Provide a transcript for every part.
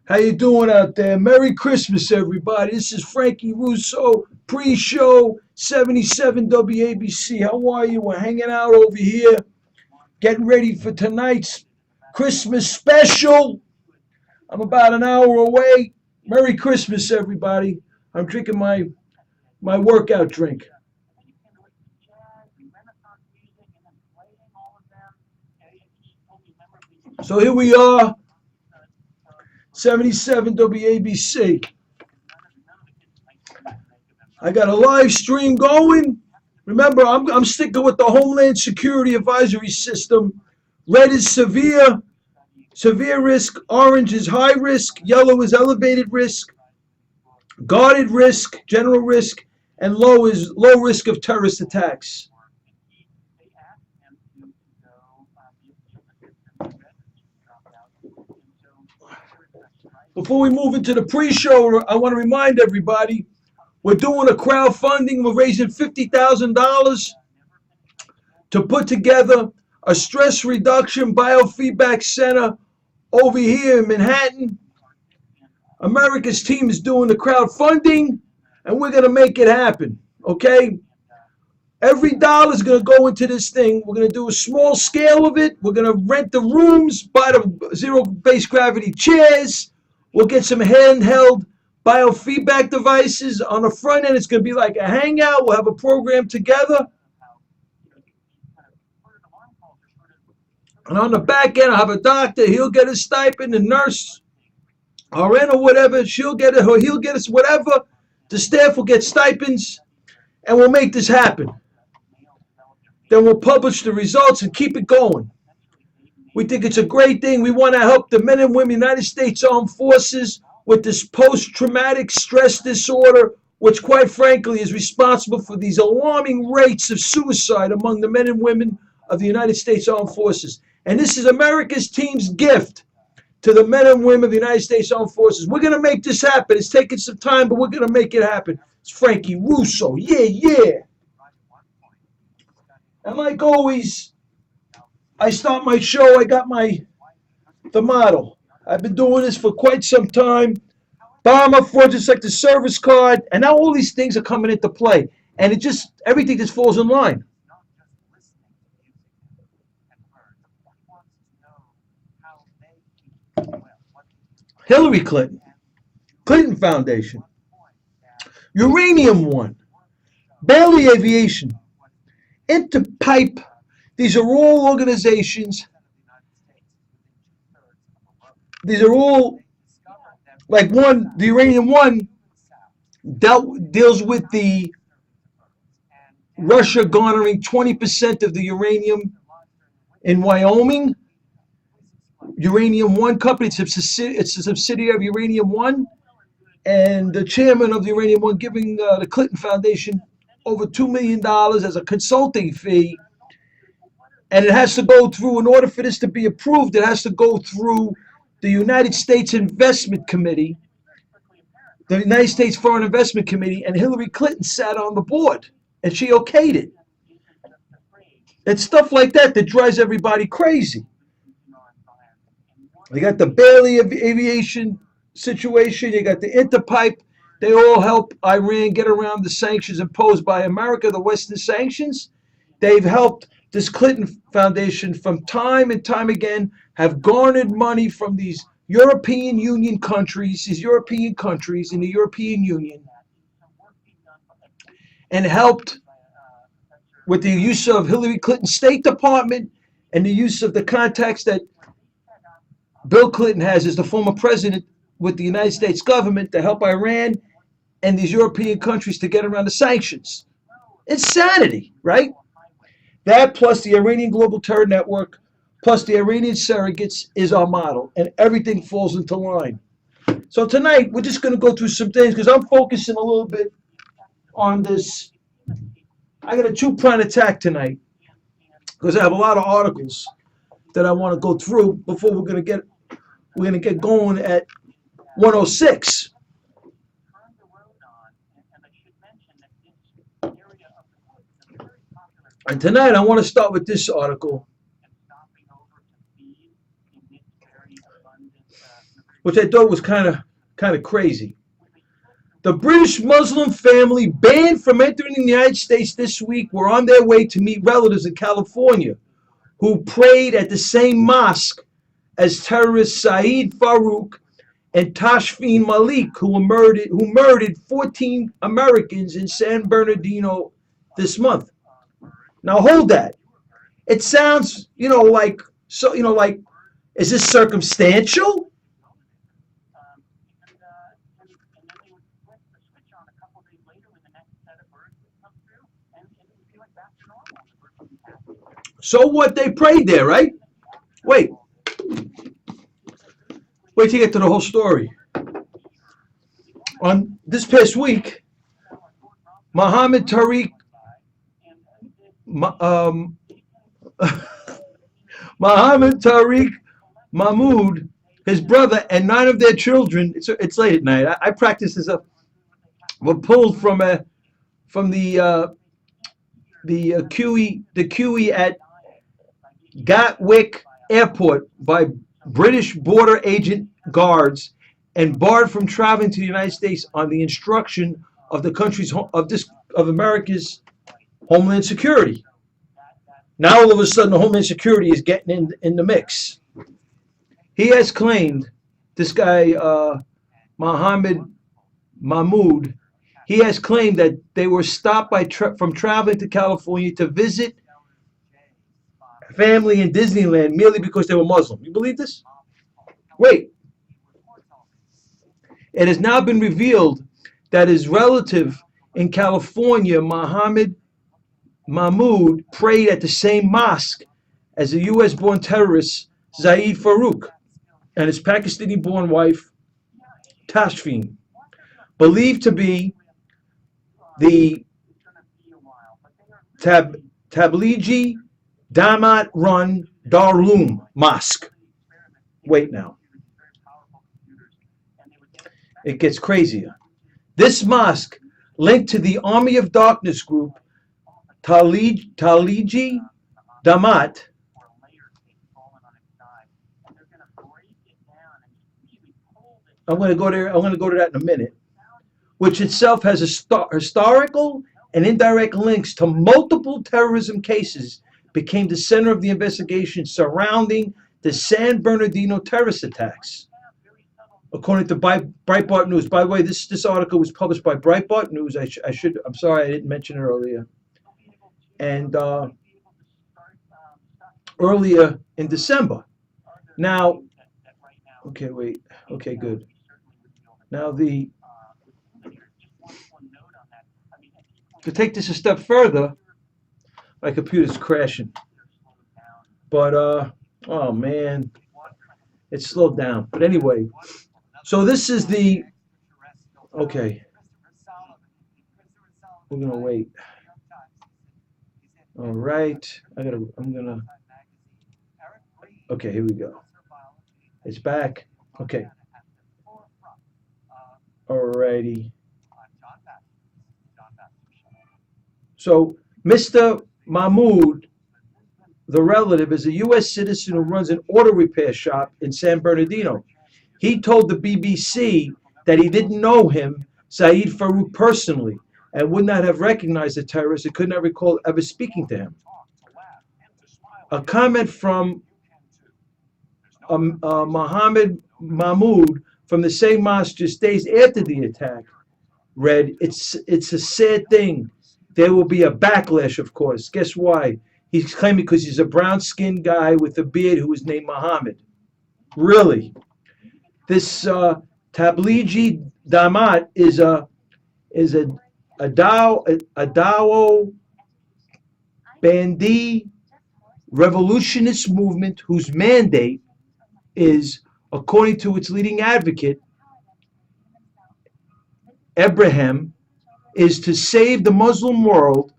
How you doing out there? Merry Christmas, everybody. This is Frankie Russo, pre-show 77 WABC. How are you? We're hanging out over here, getting ready for tonight's Christmas special. I'm about an hour away. Merry Christmas, everybody. I'm drinking my workout drink. So here we are, 77 WABC. I got a live stream going. Remember, I'm sticking with the Homeland Security Advisory System. Red is severe risk. Orange is high risk. Yellow is elevated risk. Guarded risk, general risk. And low is low risk of terrorist attacks. Before we move into the pre-show, I want to remind everybody we're doing a crowdfunding. We're raising $50,000 to put together a stress reduction biofeedback center over here in Manhattan. America's team is doing the crowdfunding, and we're going to make it happen, okay? Every dollar is going to go into this thing. We're going to do a small scale of it. We're going to rent the rooms, buy the zero-base gravity chairs. We'll get some handheld biofeedback devices. On the front end, it's going to be like a hangout. We'll have a program together. And on the back end, I'll have a doctor. He'll get a stipend. A nurse, RN or whatever, she'll get it, or he'll get us whatever. The staff will get stipends, and we'll make this happen. Then we'll publish the results and keep it going. We think it's a great thing. We want to help the men and women of the United States Armed Forces with this post-traumatic stress disorder, which quite frankly is responsible for these alarming rates of suicide among the men and women of the United States Armed Forces. And this is America's team's gift to the men and women of the United States Armed Forces. We're going to make this happen. It's taking some time, but we're going to make it happen. It's Frankie Russo. Yeah, yeah. And like always, I start my show, I got the model. I've been doing this for quite some time. Bomber for just like the service card, and now all these things are coming into play. And everything just falls in line. Hillary Clinton Foundation, Uranium One, Bailey Aviation, Interpipe. These are all organizations. These are all like the Uranium One deals with the Russia garnering 20% of the uranium in Wyoming. Uranium One company, it's a subsidiary of Uranium One, and the chairman of the Uranium One giving the Clinton Foundation over $2 million as a consulting fee. And it has to go through, in order for this to be approved, it has to go through the United States Investment Committee, the United States Foreign Investment Committee, and Hillary Clinton sat on the board, and she okayed it. It's stuff like that that drives everybody crazy. You got the Bailey Aviation situation, you got the Interpipe. They all help Iran get around the sanctions imposed by America, the Western sanctions. They've helped this Clinton Foundation from time and time again, have garnered money from these European Union countries, in the European Union, and helped with the use of Hillary Clinton's State Department and the use of the contacts that Bill Clinton has as the former president with the United States government to help Iran and these European countries to get around the sanctions. Insanity, right? That plus the Iranian Global Terror Network, plus the Iranian surrogates is our model, and everything falls into line. So tonight, we're just going to go through some things because I'm focusing a little bit on this. I got a two-pronged attack tonight because I have a lot of articles that I want to go through before we're going to get going at 106. And tonight I want to start with this article, which I thought was kind of crazy. The British Muslim family banned from entering the United States this week were on their way to meet relatives in California who prayed at the same mosque as terrorists Saeed Farouk and Tashfeen Malik, who murdered 14 Americans in San Bernardino this month. Now hold that. It sounds, like so, like is this circumstantial? So what? They prayed there, right? Wait, wait to get to the whole story. On this past week, Mohammed Tariq, um, Mohammed Tariq Mahmoud, his brother, and 9 of their children. It's late at night. I practice this up. Were pulled from the QE at Gatwick Airport by British border agent guards and barred from traveling to the United States on the instruction of the country's of America's Homeland Security. Now all of a sudden, the Homeland Security is getting in the mix. He has claimed, this guy Mohammed Mahmoud, he has claimed that they were stopped from traveling to California to visit family in Disneyland merely because they were Muslim. You believe this? Wait. It has now been revealed that his relative in California, Mohammed Mahmoud, prayed at the same mosque as the U.S.-born terrorist Zaid Farouk and his Pakistani-born wife, Tashfeen, believed to be the Tablighi Damat run Darulum Mosque. Wait now. It gets crazier. This mosque, linked to the Army of Darkness group Taligi Damat, I'm going to go there. I'm going to go to that in a minute. Which itself has historical and indirect links to multiple terrorism cases, became the center of the investigation surrounding the San Bernardino terrorist attacks. According to Breitbart News. By the way, this article was published by Breitbart News. I'm sorry I didn't mention it earlier. And earlier in December. Now, okay, wait. Okay, good. Now to take this a step further, my computer's crashing. But oh man, it slowed down. But anyway, so this is the okay. We're gonna wait. All right, I'm gonna. Okay, here we go. It's back. Okay. Alrighty. So, Mr. Mahmoud, the relative, is a U.S. citizen who runs an auto repair shop in San Bernardino. He told the BBC that he didn't know him, Saeed Farouk, personally, and would not have recognized the terrorist and could not recall ever speaking to him. A comment from Mohammed Mahmoud from the same mosque just days after the attack read, it's a sad thing. There will be a backlash, of course. Guess why? He's claiming because he's a brown-skinned guy with a beard who was named Muhammad. Really? This Tablighi Damat is a Dawo Bandi revolutionist movement whose mandate is, according to its leading advocate, Abraham, is to save the Muslim world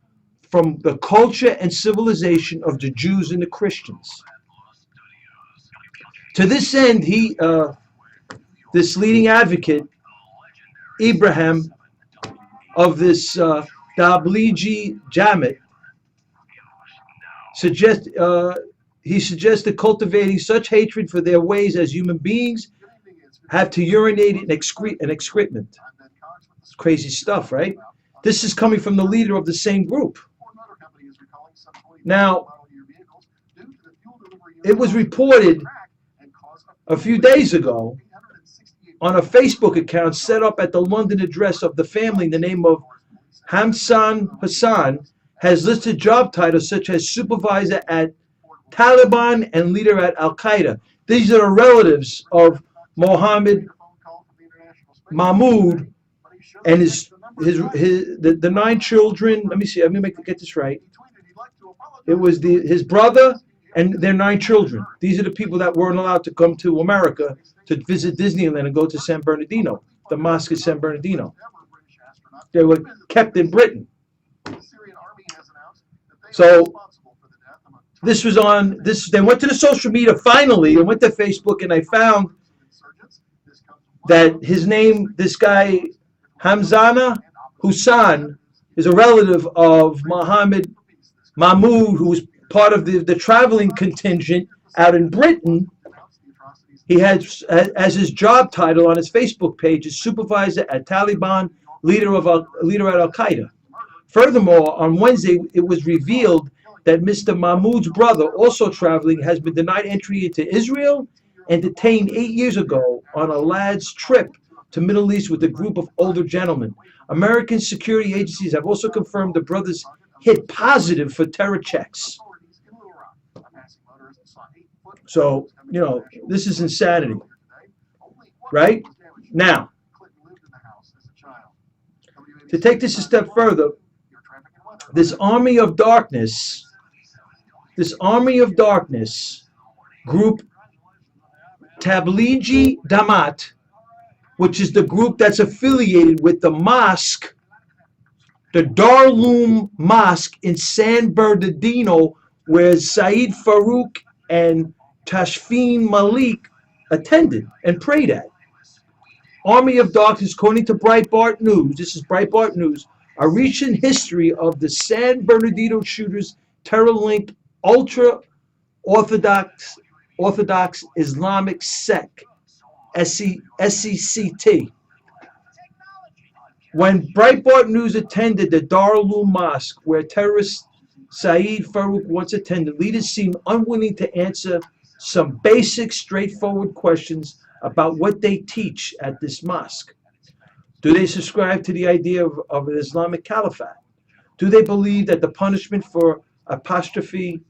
from the culture and civilization of the Jews and the Christians. To this end, this leading advocate, Abraham, of this Tablighi Jamaat, suggested cultivating such hatred for their ways as human beings have to urinate and excrement. Crazy stuff, right? This is coming from the leader of the same group. Now, it was reported a few days ago on a Facebook account set up at the London address of the family in the name of Hamsan Hassan has listed job titles such as supervisor at Taliban and leader at Al Qaeda. These are the relatives of Mohammed Mahmoud and the 9 children. Let me see. Let me get this right. It was his brother and their 9 children. These are the people that weren't allowed to come to America to visit Disneyland and go to San Bernardino, the mosque of San Bernardino. They were kept in Britain. So this was on this. They went to the social media finally. They went to Facebook and I found that his name, this guy Hamzana Hussan, is a relative of Mohammed Mahmoud, who was part of the traveling contingent out in Britain. He has as his job title on his Facebook page is supervisor at Taliban, leader at Al Qaeda. Furthermore, on Wednesday, it was revealed that Mr. Mahmoud's brother, also traveling, has been denied entry into Israel and detained 8 years ago on a lad's trip to Middle East with a group of older gentlemen. American security agencies have also confirmed the brothers hit positive for terror checks. So, this is insanity, right? Now, to take this a step further, this army of darkness group, Tablighi Damat, which is the group that's affiliated with the mosque, the Darloom Mosque in San Bernardino, where Saeed Farouk and Tashfeen Malik attended and prayed at. Army of Darkness, according to Breitbart News, this is Breitbart News, a recent history of the San Bernardino shooters terror-linked ultra-Orthodox Islamic sect, SECT. When Breitbart News attended the Darloom Mosque, where terrorist Saeed Farouk once attended, leaders seemed unwilling to answer some basic, straightforward questions about what they teach at this mosque. Do they subscribe to the idea of an Islamic caliphate? Do they believe that the punishment for apostasy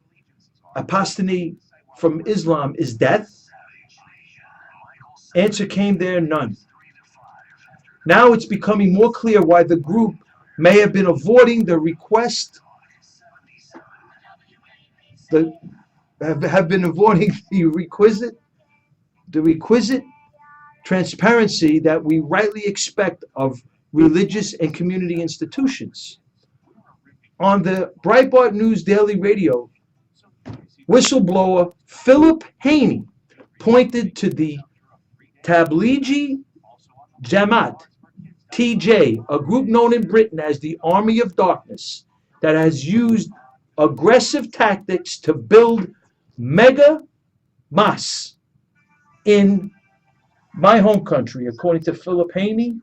from Islam is death? Answer came there, none. Now it's becoming more clear why the group may have been avoiding the request, have been avoiding the requisite transparency that we rightly expect of religious and community institutions. On the Breitbart News Daily Radio, whistleblower Philip Haney pointed to the Tablighi Jamaat, TJ, a group known in Britain as the Army of Darkness, that has used aggressive tactics to build mega mosques in my home country, according to Philip Haney,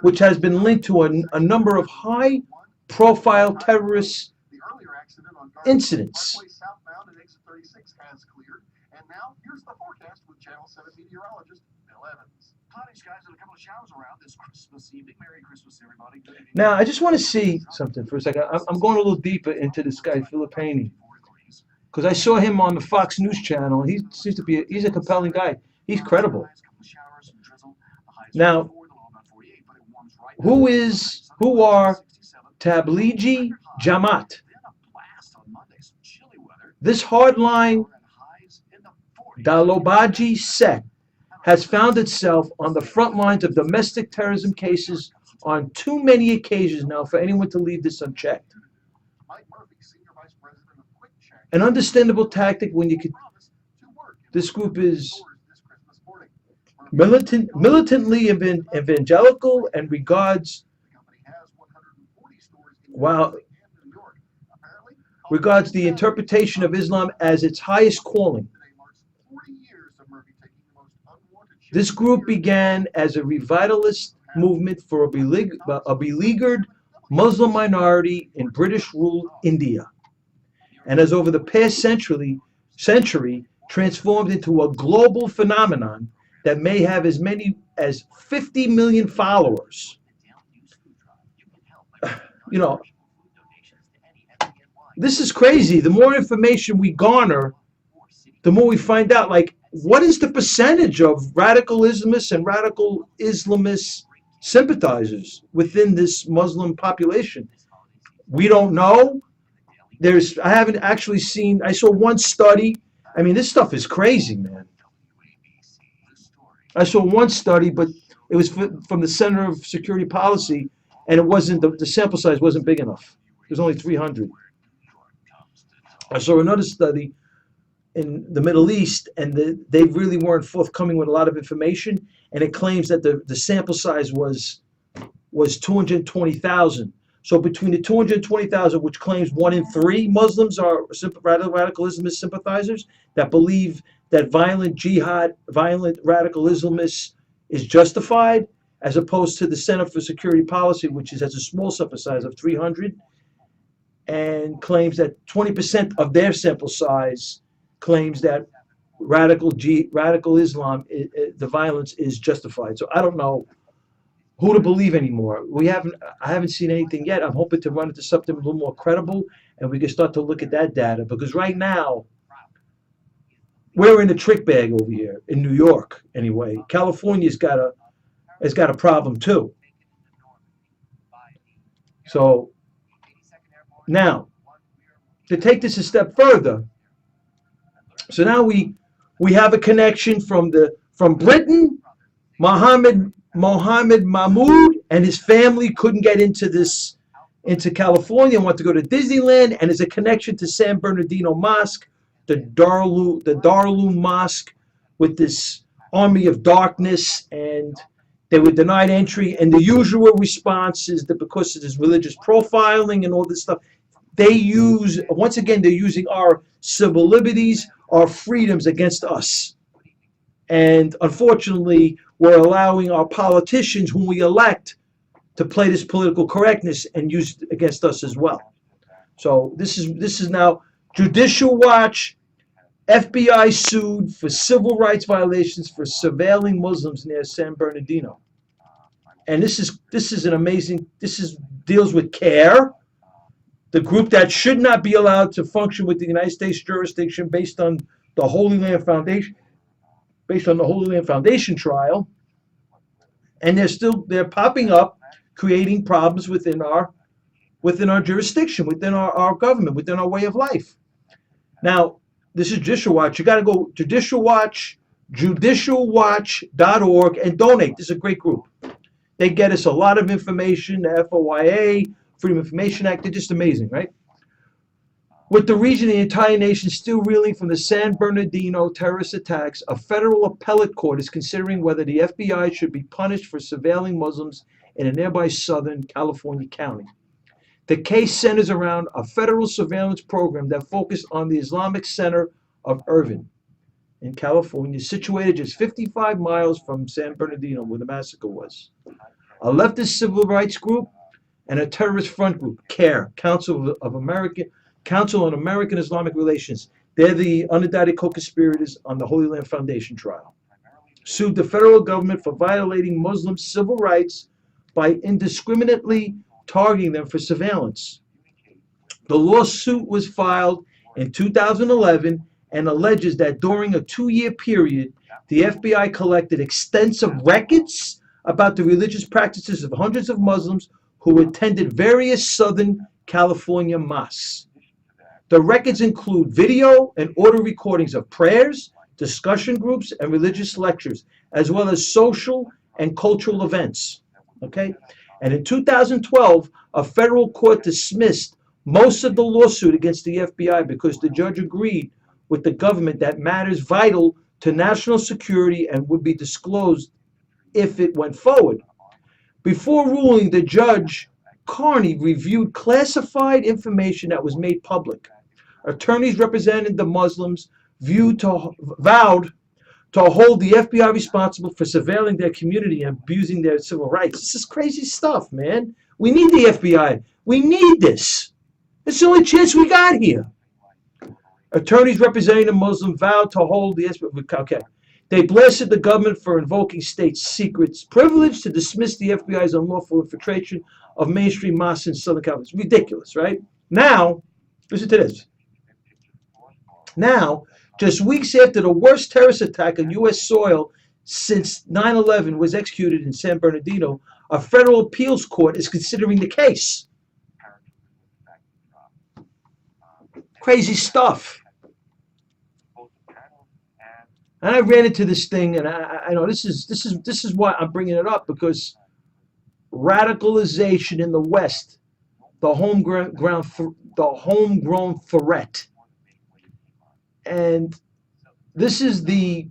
which has been linked to a number of high-profile terrorist incidents. Now, I just want to see something for a second. I'm going a little deeper into this guy, Philip Haney, because I saw him on the Fox News channel. He seems to be he's a compelling guy. He's credible. Now, who are Tablighi Jamaat? This hardline Dalobaji sect has found itself on the front lines of domestic terrorism cases on too many occasions now for anyone to leave this unchecked. An understandable tactic when you could. This group is militantly evangelical and regards the interpretation of Islam as its highest calling. This group began as a revivalist movement for a beleaguered Muslim minority in British ruled India, and has over the past century transformed into a global phenomenon that may have as many as 50 million followers. You know, this is crazy. The more information we garner, the more we find out, like, what is the percentage of radical Islamists and radical Islamist sympathizers within this Muslim population? We don't know. I haven't actually seen, I saw one study. I mean, this stuff is crazy, man. I saw one study, but it was from the Center of Security Policy, and it wasn't, the sample size wasn't big enough. It was only 300. I saw another study in the Middle East, and they really weren't forthcoming with a lot of information, and it claims that the sample size was 220,000. So between the 220,000, which claims 1 in 3 Muslims are radical Islamist sympathizers that believe that violent jihad, violent radical Islamists is justified, as opposed to the Center for Security Policy, which has a small sample size of 300, and claims that 20% of their sample size claims that radical Islam, the violence is justified. So I don't know who to believe anymore. I haven't seen anything yet. I'm hoping to run into something a little more credible, and we can start to look at that data, because right now we're in a trick bag over here in New York. Anyway, California's got a problem too. So now, to take this a step further, so now we have a connection from Britain. Mohammed Mahmoud and his family couldn't get into California and want to go to Disneyland, and there's a connection to San Bernardino Mosque, the Darul Mosque, with this army of darkness, and they were denied entry. And the usual response is that because of this religious profiling and all this stuff, they're using our civil liberties, our freedoms against us. And unfortunately, we're allowing our politicians, whom we elect, to play this political correctness and use it against us as well. So this is now Judicial Watch, FBI sued for civil rights violations for surveilling Muslims near San Bernardino. And this is an amazing. Deals with CARE, the group that should not be allowed to function with the United States jurisdiction based on the Holy Land Foundation trial, and they're popping up, creating problems within our jurisdiction, within our government, within our way of life. Now, this is Judicial Watch. You got to go judicialwatch.org and donate. This is a great group. They get us a lot of information. The FOIA, Freedom of Information Act, they're just amazing, right? With the region and the entire nation still reeling from the San Bernardino terrorist attacks, a federal appellate court is considering whether the FBI should be punished for surveilling Muslims in a nearby Southern California county. The case centers around a federal surveillance program that focused on the Islamic Center of Irvine in California, situated just 55 miles from San Bernardino, where the massacre was. A leftist civil rights group and a terrorist front group, CARE, Council on American Islamic Relations. They're the unindicted co-conspirators on the Holy Land Foundation trial. Sued the federal government for violating Muslim civil rights by indiscriminately targeting them for surveillance. The lawsuit was filed in 2011 and alleges that during a 2-year period, the FBI collected extensive records about the religious practices of hundreds of Muslims who attended various Southern California mosques. The records include video and audio recordings of prayers, discussion groups, and religious lectures, as well as social and cultural events. Okay? And in 2012, a federal court dismissed most of the lawsuit against the FBI because the judge agreed with the government that matters vital to national security and would be disclosed if it went forward. Before ruling, the judge, Carney, reviewed classified information that was made public. Attorneys representing the Muslims vowed to hold the FBI responsible for surveilling their community and abusing their civil rights. This is crazy stuff, man. We need the FBI. We need this. It's the only chance we got here. Attorneys representing the Muslim vowed to hold the FBI. Okay. They blasted the government for invoking state secrets privilege to dismiss the FBI's unlawful infiltration of mainstream mosques in Southern California. It's ridiculous, right? Now, listen to this. Now, just weeks after the worst terrorist attack on U.S. soil since 9/11 was executed in San Bernardino, a federal appeals court is considering the case. Crazy stuff. And I ran into this thing, and I know this is why I'm bringing it up, because radicalization in the West, the homegrown threat, and this is the.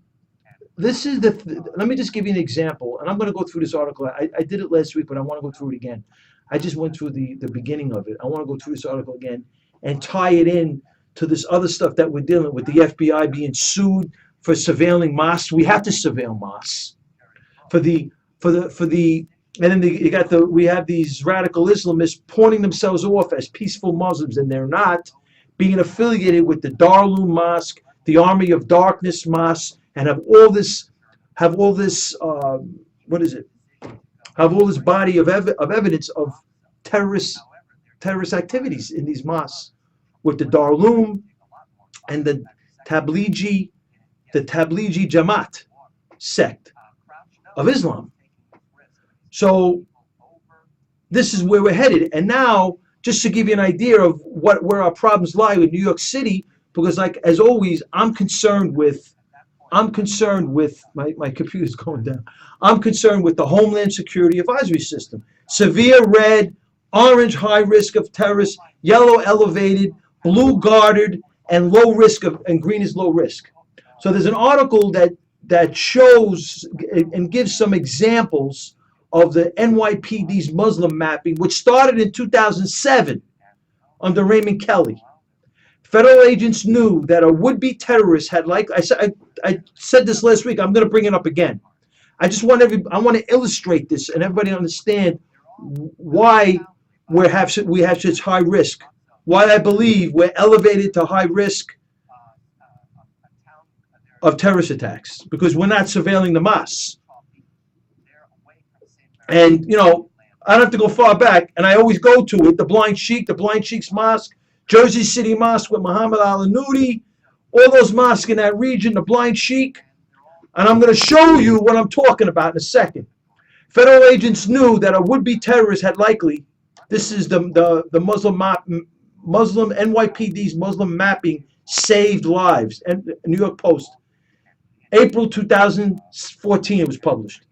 Let me just give you an example, and I'm going to go through this article. I did it last week, but I want to go through it again. I just went through the beginning of it. I want to go through this article again and tie it in to this other stuff that we're dealing with. The FBI being sued for surveilling mosques. We have to surveil mosques and then we have these radical Islamists pointing themselves off as peaceful Muslims, and they're not, being affiliated with the Darul Mosque, the Army of Darkness Mosque, and have all this body of evidence of terrorist activities in these mosques with the Darul and the Tablighi Jamaat sect of Islam. So this is where we're headed. And now, just to give you an idea of where our problems lie with New York City, because as always, I'm concerned with my computer's going down. I'm concerned with the Homeland Security Advisory System. Severe red, orange high risk of terrorists, yellow elevated, blue guarded, and low risk and green is low risk. So there's an article that shows and gives some examples of the NYPD's Muslim mapping, which started in 2007 under Raymond Kelly. Federal agents knew that a would-be terrorist had, like I said this last week, I'm going to bring it up again. I want to illustrate this and everybody understand why we have such high risk, why I believe we're elevated to high risk of terrorist attacks, because we're not surveilling the mosques. And, I don't have to go far back, and I always go to it, the Blind Sheik's Mosque, Jersey City Mosque with Muhammad al-Nuri, all those mosques in that region, the Blind Sheik. And I'm going to show you what I'm talking about in a second. Federal agents knew that a would-be terrorist had likely, this is the Muslim NYPD's Muslim mapping saved lives, and New York Post. April 2014 it was published.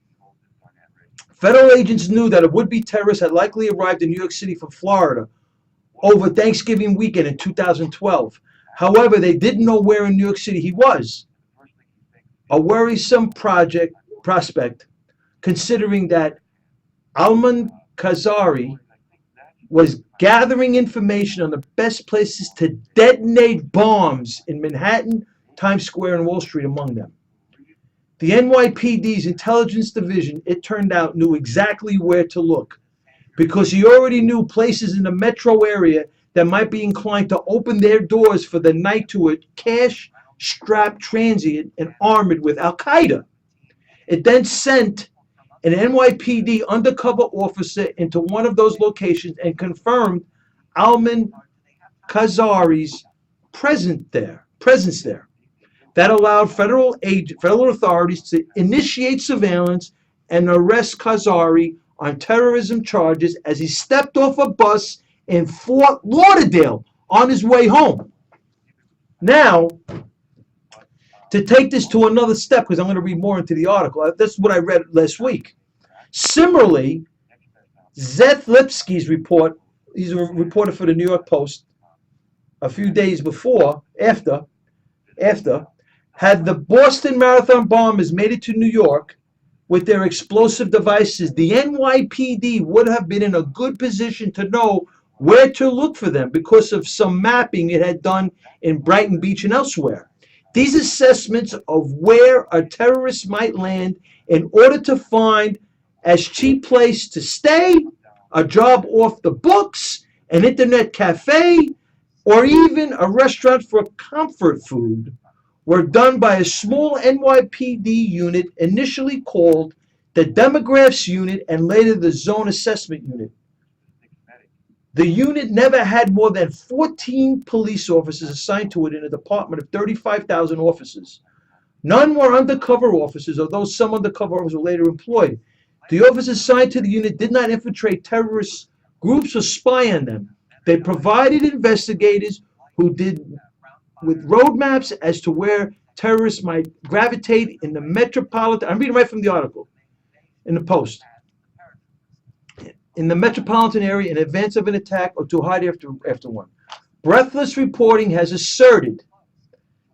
Federal agents knew that a would-be terrorist had likely arrived in New York City from Florida over Thanksgiving weekend in 2012. However, they didn't know where in New York City he was. A worrisome prospect, considering that Alman Khazari was gathering information on the best places to detonate bombs in Manhattan, Times Square, and Wall Street among them. The NYPD's intelligence division, it turned out, knew exactly where to look, because he already knew places in the metro area that might be inclined to open their doors for the night to a cash-strapped transient and armored with Al-Qaeda. It then sent an NYPD undercover officer into one of those locations and confirmed Alman Khazari's presence there. That allowed federal authorities to initiate surveillance and arrest Khazari on terrorism charges as he stepped off a bus in Fort Lauderdale on his way home. Now, to take this to another step, because I'm going to read more into the article, that's what I read last week. Similarly, Zeth Lipsky's report, he's a reporter for the New York Post, a few days after, had the Boston Marathon bombers made it to New York with their explosive devices, the NYPD would have been in a good position to know where to look for them because of some mapping it had done in Brighton Beach and elsewhere. These assessments of where a terrorist might land in order to find as cheap place to stay, a job off the books, an internet cafe, or even a restaurant for comfort food were done by a small NYPD unit initially called the Demographs Unit and later the Zone Assessment Unit. The unit never had more than 14 police officers assigned to it in a department of 35,000 officers. None were undercover officers, although some undercover officers were later employed. The officers assigned to the unit did not infiltrate terrorist groups or spy on them. They provided investigators who did with roadmaps as to where terrorists might gravitate in the metropolitan. I'm reading right from the article in the Post. In the metropolitan area in advance of an attack or to hide after one. Breathless reporting has asserted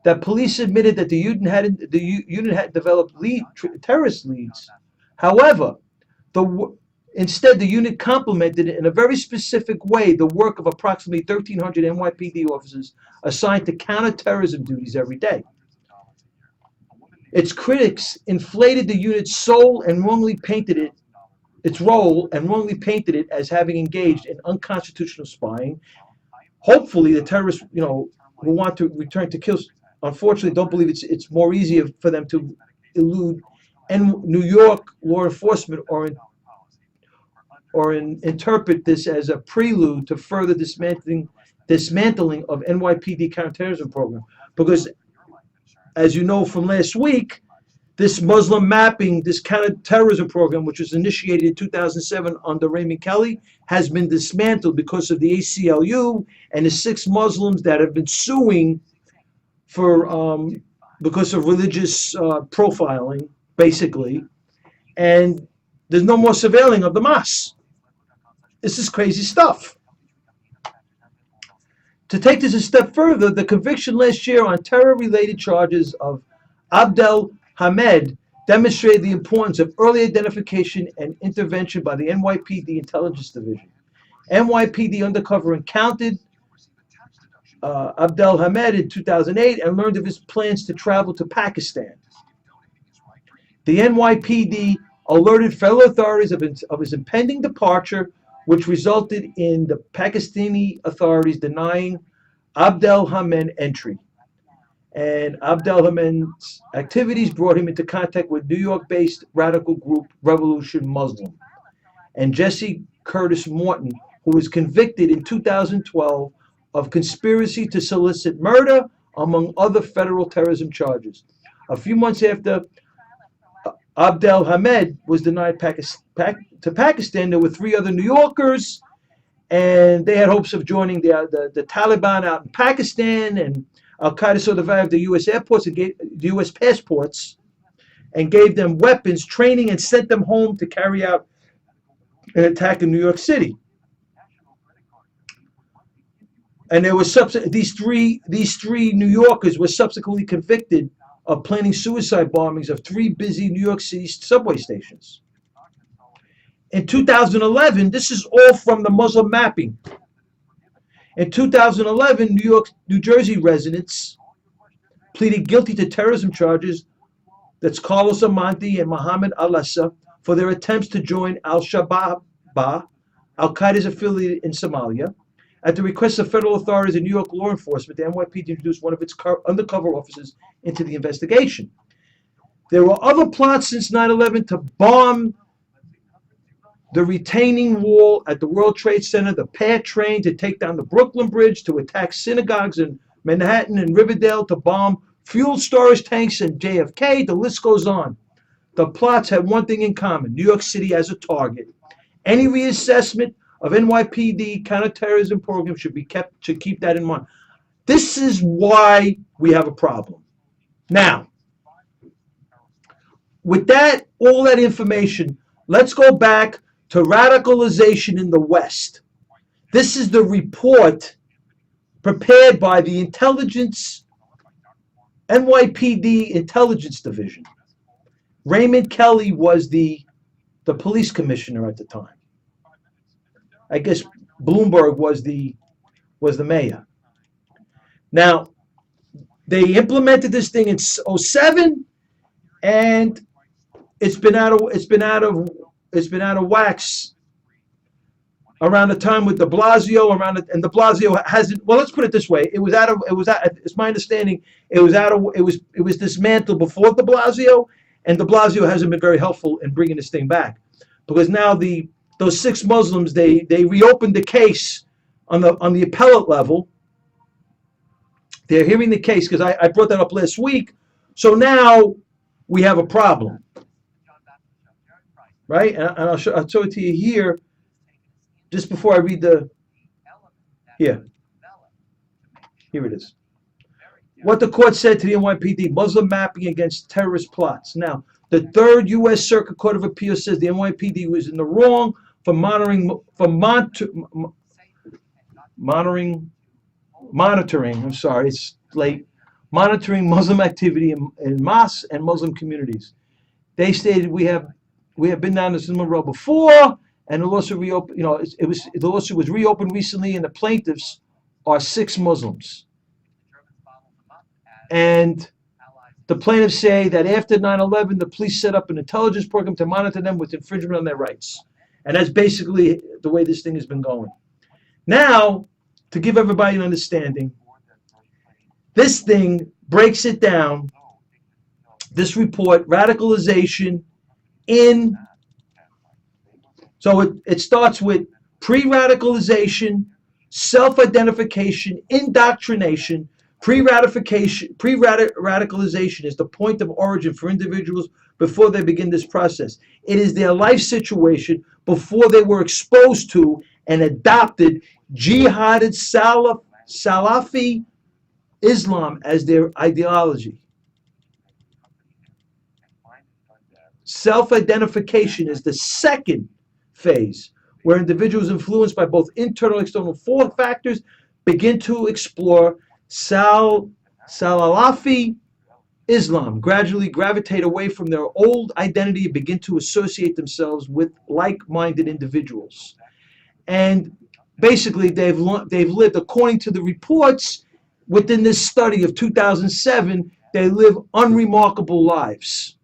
that police admitted that the unit had developed terrorist leads. However, instead the unit complemented in a very specific way the work of approximately 1,300 NYPD officers assigned to counterterrorism duties every day. Its critics inflated the unit's role and wrongly painted it as having engaged in unconstitutional spying. Hopefully, the terrorists, who want to return to kill, unfortunately, don't believe it's more easier for them to elude New York law enforcement or interpret this as a prelude to further dismantling of NYPD counterterrorism program. Because, as you know from last week, this Muslim mapping, this counterterrorism program, which was initiated in 2007 under Raymond Kelly, has been dismantled because of the ACLU and the 6 Muslims that have been suing for because of religious profiling, basically. And there's no more surveilling of the mosques. This is crazy stuff. To take this a step further, the conviction last year on terror-related charges of Abdel Hamed demonstrated the importance of early identification and intervention by the NYPD Intelligence Division. NYPD undercover encountered Abdel Hamed in 2008 and learned of his plans to travel to Pakistan. The NYPD alerted federal authorities of his impending departure, which resulted in the Pakistani authorities denying Abdel Hamed entry. And Abdel Hamed's activities brought him into contact with New York-based radical group Revolution Muslim and Jesse Curtis Morton, who was convicted in 2012 of conspiracy to solicit murder, among other federal terrorism charges. A few months after Abdel Hamed was denied to Pakistan, there were 3 other New Yorkers, and they had hopes of joining the Taliban out in Pakistan, and Al-Qaeda saw the value of the U.S. airports and the U.S. passports and gave them weapons, training, and sent them home to carry out an attack in New York City. And there was these three New Yorkers were subsequently convicted of planning suicide bombings of 3 busy New York City subway stations. In 2011, this is all from the Muslim mapping. In 2011, New Jersey residents pleaded guilty to terrorism charges, that's Carlos Amonte and Mohammed Al-Assa, for their attempts to join Al-Shabaab, Al-Qaeda's affiliate in Somalia. At the request of federal authorities and New York law enforcement, the NYPD introduced one of its undercover officers into the investigation. There were other plots since 9/11 to bomb the retaining wall at the World Trade Center, the PATH train to take down the Brooklyn Bridge, to attack synagogues in Manhattan and Riverdale, to bomb fuel storage tanks in JFK. The list goes on. The plots had one thing in common: New York City as a target. Any reassessment of NYPD counterterrorism program should keep that in mind. This is why we have a problem. Now, with that, all that information, let's go back to radicalization in the West. This is the report prepared by the NYPD Intelligence Division. Raymond Kelly was the police commissioner at the time. I guess Bloomberg was the mayor. Now, They implemented this thing in '07, and it's been out of wax around the time with De Blasio and De Blasio hasn't. Well, let's put it this way: It's my understanding it was dismantled before De Blasio, and De Blasio hasn't been very helpful in bringing this thing back, because now those six Muslims they reopened the case on the appellate level. They're hearing the case because I brought that up last week. So now we have a problem, right? And I'll show it to you here, just before I read here. Here it is. What the court said to the NYPD: Muslim mapping against terrorist plots. Now, the Third U.S. Circuit Court of Appeals says the NYPD was in the wrong for monitoring. I'm sorry, it's late. Monitoring Muslim activity in mosques and Muslim communities. They stated we have been down this road before, and the lawsuit reopened. The lawsuit was reopened recently, and the plaintiffs are six Muslims. And the plaintiffs say that after 9/11, the police set up an intelligence program to monitor them with infringement on their rights, and that's basically the way this thing has been going. Now, to give everybody an understanding, this thing breaks it down. This report, radicalization in. So it starts with pre-radicalization, self-identification, indoctrination. Pre-radicalization is the point of origin for individuals before they begin this process. It is their life situation before they were exposed to and adopted jihadist Salafi Islam as their ideology. Self-identification is the second phase, where individuals influenced by both internal and external factors begin to explore Salafi Islam, gradually gravitate away from their old identity and begin to associate themselves with like-minded individuals. And basically, they've lived, according to the reports within this study of 2007, they live unremarkable lives.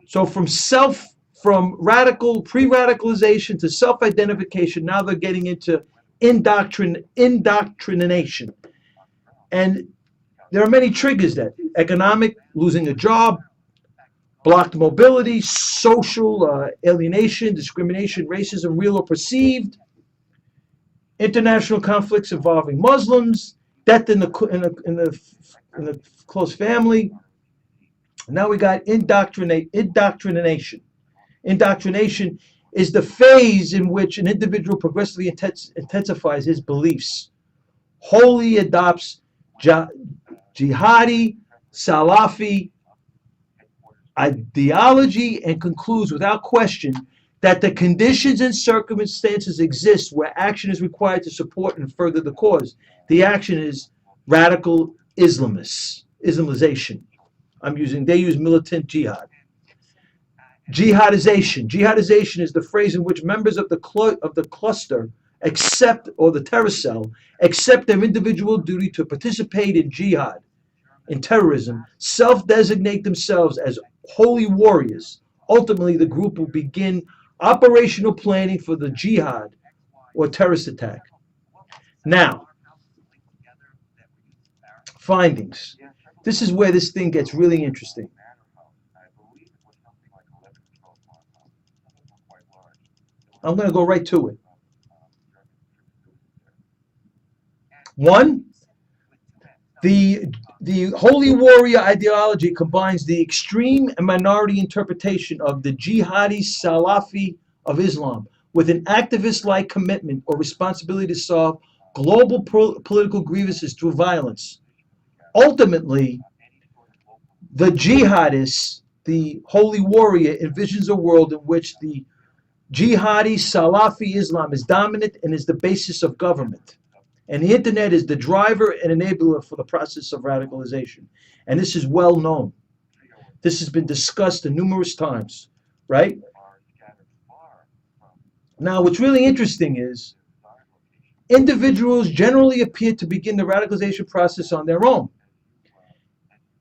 So from pre-radicalization to self-identification, now they're getting into indoctrination. And there are many triggers: that economic, losing a job, blocked mobility, social alienation, discrimination, racism, real or perceived, international conflicts involving Muslims, death in the close family. Now we got indoctrination. Indoctrination is the phase in which an individual progressively intensifies his beliefs, wholly adopts jihadi, Salafi ideology, and concludes without question that the conditions and circumstances exist where action is required to support and further the cause. The action is radical Islamization. They use militant jihad. Jihadization. Jihadization is the phrase in which members of the cluster accept, or the terror cell, accept their individual duty to participate in jihad, in terrorism, self-designate themselves as holy warriors. Ultimately, the group will begin operational planning for the jihad or terrorist attack. Now, findings. This is where this thing gets really interesting. I'm going to go right to it. One, the holy warrior ideology combines the extreme and minority interpretation of the jihadi Salafi of Islam with an activist-like commitment or responsibility to solve global political grievances through violence. Ultimately, the jihadist, the holy warrior, envisions a world in which the jihadi Salafi Islam is dominant and is the basis of government. And the internet is the driver and enabler for the process of radicalization. And this is well known. This has been discussed numerous times, right? Now, what's really interesting is, individuals generally appear to begin the radicalization process on their own.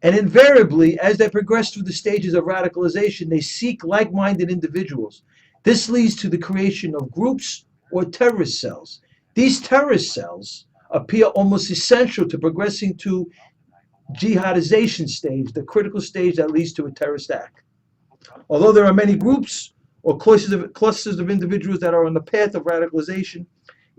And invariably, as they progress through the stages of radicalization, they seek like-minded individuals. This leads to the creation of groups or terrorist cells. These terrorist cells appear almost essential to progressing to jihadization stage, the critical stage that leads to a terrorist act. Although there are many groups or clusters of individuals that are on the path of radicalization,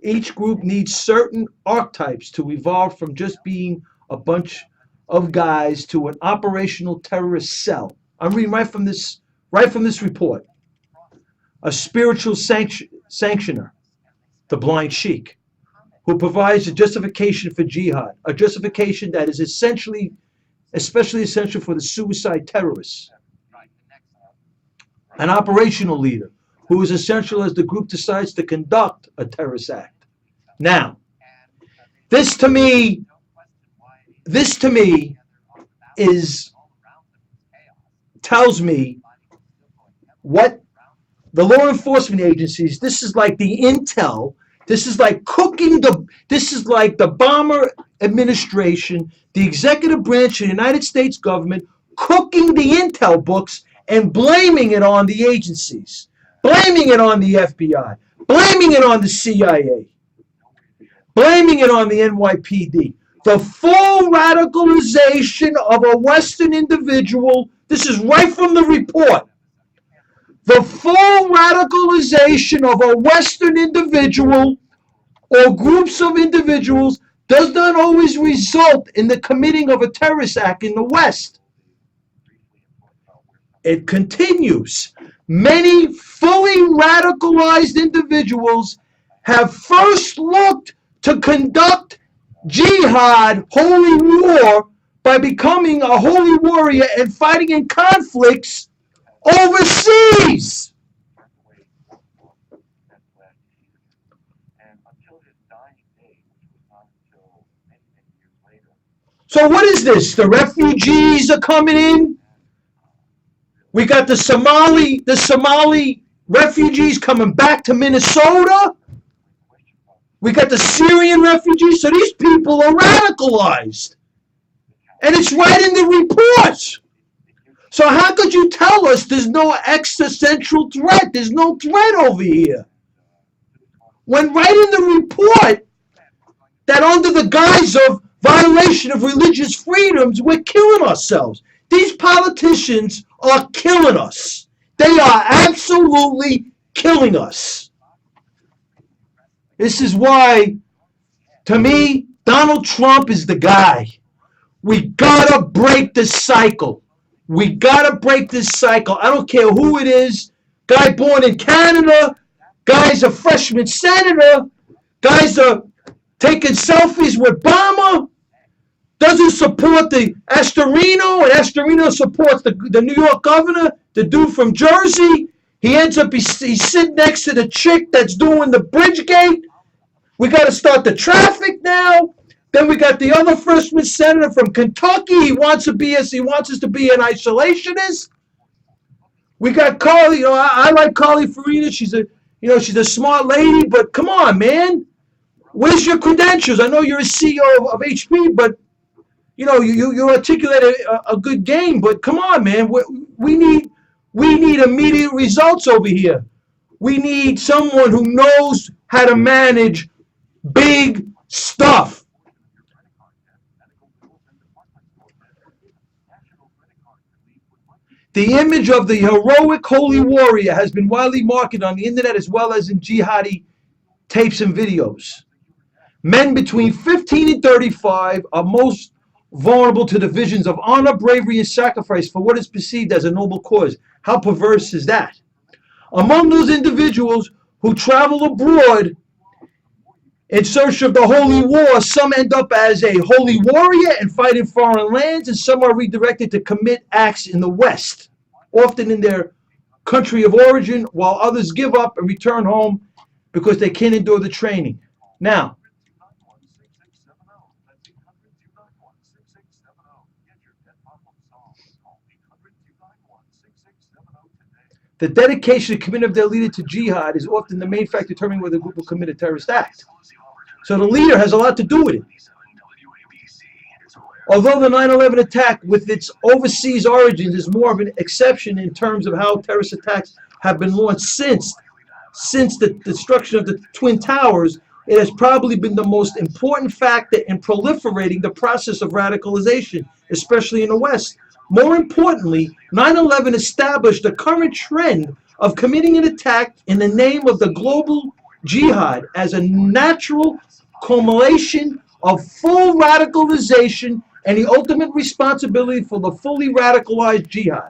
each group needs certain archetypes to evolve from just being a bunch of guys to an operational terrorist cell. I'm reading right from this report. A spiritual sanctioner, the blind sheik, who provides a justification for jihad, a justification that is especially essential for the suicide terrorists. An operational leader, who is essential as the group decides to conduct a terrorist act. Now, this to me tells me what the law enforcement agencies, this is like the intel, this is like the bomber administration, the executive branch of the United States government cooking the intel books and blaming it on the agencies, blaming it on the FBI, blaming it on the CIA, blaming it on the NYPD. The full radicalization of a Western individual, this is right from the report. The full radicalization of a Western individual or groups of individuals does not always result in the committing of a terrorist act in the West. It continues. Many fully radicalized individuals have first looked to conduct jihad, holy war, by becoming a holy warrior and fighting in conflicts overseas. So what is this? The refugees are coming in. We got the Somali refugees coming back to Minnesota. We got the Syrian refugees. So these people are radicalized. And it's right in the reports. So how could you tell us there's no existential threat? There's no threat over here. When right in the report that under the guise of violation of religious freedoms, we're killing ourselves. These politicians are killing us. They are absolutely killing us. This is why, to me, Donald Trump is the guy. We gotta break this cycle. We gotta break this cycle. I don't care who it is. Guy born in Canada. Guy's a freshman senator. Guys are taking selfies with Obama. Doesn't support the Astorino, and Astorino supports the New York governor, the dude from Jersey. He ends up, he's sitting next to the chick that's doing the bridge gate. We got to start the traffic now. Then we got the other freshman senator from Kentucky. He wants us to be an isolationist. We got Carly. I like Carly Farina. She's a smart lady. But come on, man, where's your credentials? I know you're a CEO of HP, but you articulate a good game. But come on, man, we need immediate results over here. We need someone who knows how to manage big stuff. The image of the heroic holy warrior has been widely marketed on the internet as well as in jihadi tapes and videos. Men between 15 and 35 are most vulnerable to the visions of honor, bravery, and sacrifice for what is perceived as a noble cause. How perverse is that? Among those individuals who travel abroad in search of the holy war, some end up as a holy warrior and fight in foreign lands, and some are redirected to commit acts in the West, often in their country of origin, while others give up and return home because they can't endure the training. Now, the dedication and commitment of their leader to jihad is often the main factor determining whether a group will commit a terrorist act. So the leader has a lot to do with it. Although the 9/11 attack, with its overseas origins, is more of an exception in terms of how terrorist attacks have been launched since the destruction of the Twin Towers, it has probably been the most important factor in proliferating the process of radicalization, especially in the West. More importantly, 9/11 established the current trend of committing an attack in the name of the global jihad as a natural culmination of full radicalization and the ultimate responsibility for the fully radicalized jihad.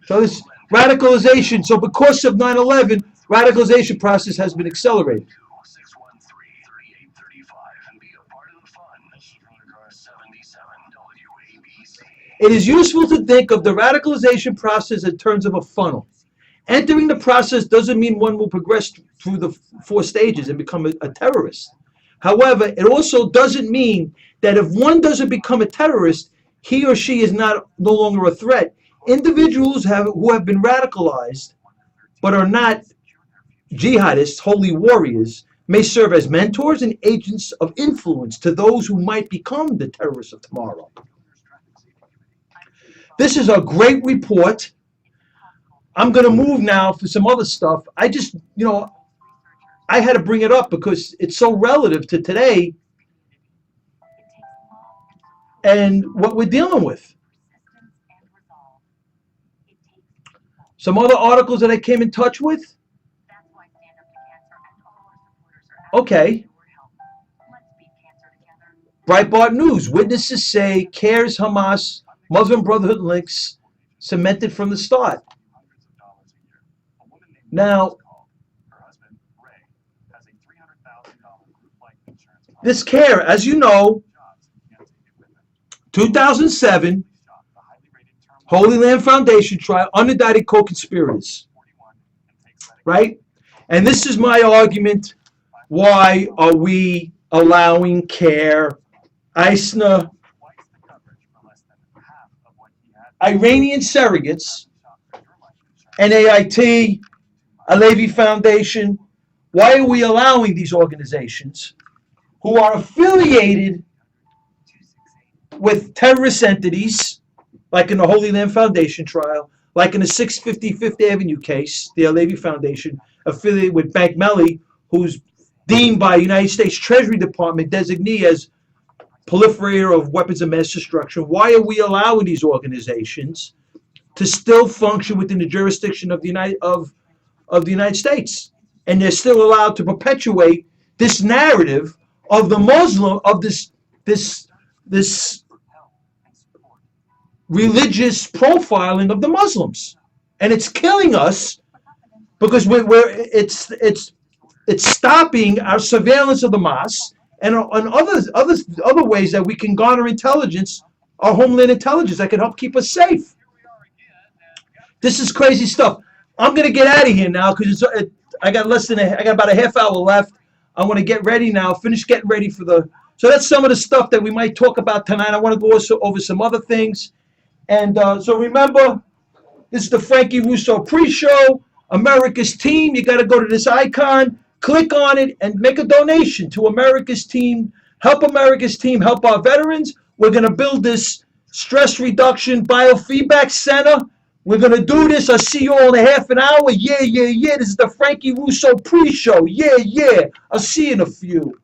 So this radicalization, so because of 9/11, radicalization process has been accelerated. It is useful to think of the radicalization process in terms of a funnel. Entering the process doesn't mean one will progress through the four stages and become a terrorist. However, it also doesn't mean that if one doesn't become a terrorist, he or she is no longer a threat. Individuals who have been radicalized but are not jihadists, holy warriors, may serve as mentors and agents of influence to those who might become the terrorists of tomorrow. This is a great report. I'm going to move now for some other stuff. I just, I had to bring it up because it's so relative to today and what we're dealing with. Some other articles that I came in touch with. Okay. Breitbart News. Witnesses say CARE's Hamas Muslim Brotherhood links cemented from the start. Now, this CARE, as you know, 2007, Holy Land Foundation trial, unindicted co-conspirators, right? And this is my argument. Why are we allowing CARE, ISNA, Iranian surrogates, NAIT, Alevi Foundation? Why are we allowing these organizations who are affiliated with terrorist entities, like in the Holy Land Foundation trial, like in the 650 Fifth Avenue case, the Alevi Foundation, affiliated with Bank Melli, who's deemed by United States Treasury Department designee as proliferator of weapons of mass destruction? Why are we allowing these organizations to still function within the jurisdiction of the United States? And they're still allowed to perpetuate this narrative of the Muslim, of this religious profiling of the Muslims, and it's killing us because it's stopping our surveillance of the mosque and other ways that we can garner intelligence, our homeland intelligence that can help keep us safe. This is crazy stuff. I'm gonna get out of here now because I got about a half hour left. I want to get ready now. Finish getting ready for the. So that's some of the stuff that we might talk about tonight. I want to go also over some other things. And so remember, this is the Frankie Russo pre-show. America's Team. You got to go to this icon, click on it, and make a donation to America's Team. Help America's Team. Help our veterans. We're going to build this stress reduction biofeedback center. We're going to do this. I'll see you all in a half an hour. Yeah. This is the Frankie Russo pre-show. Yeah. I'll see you in a few.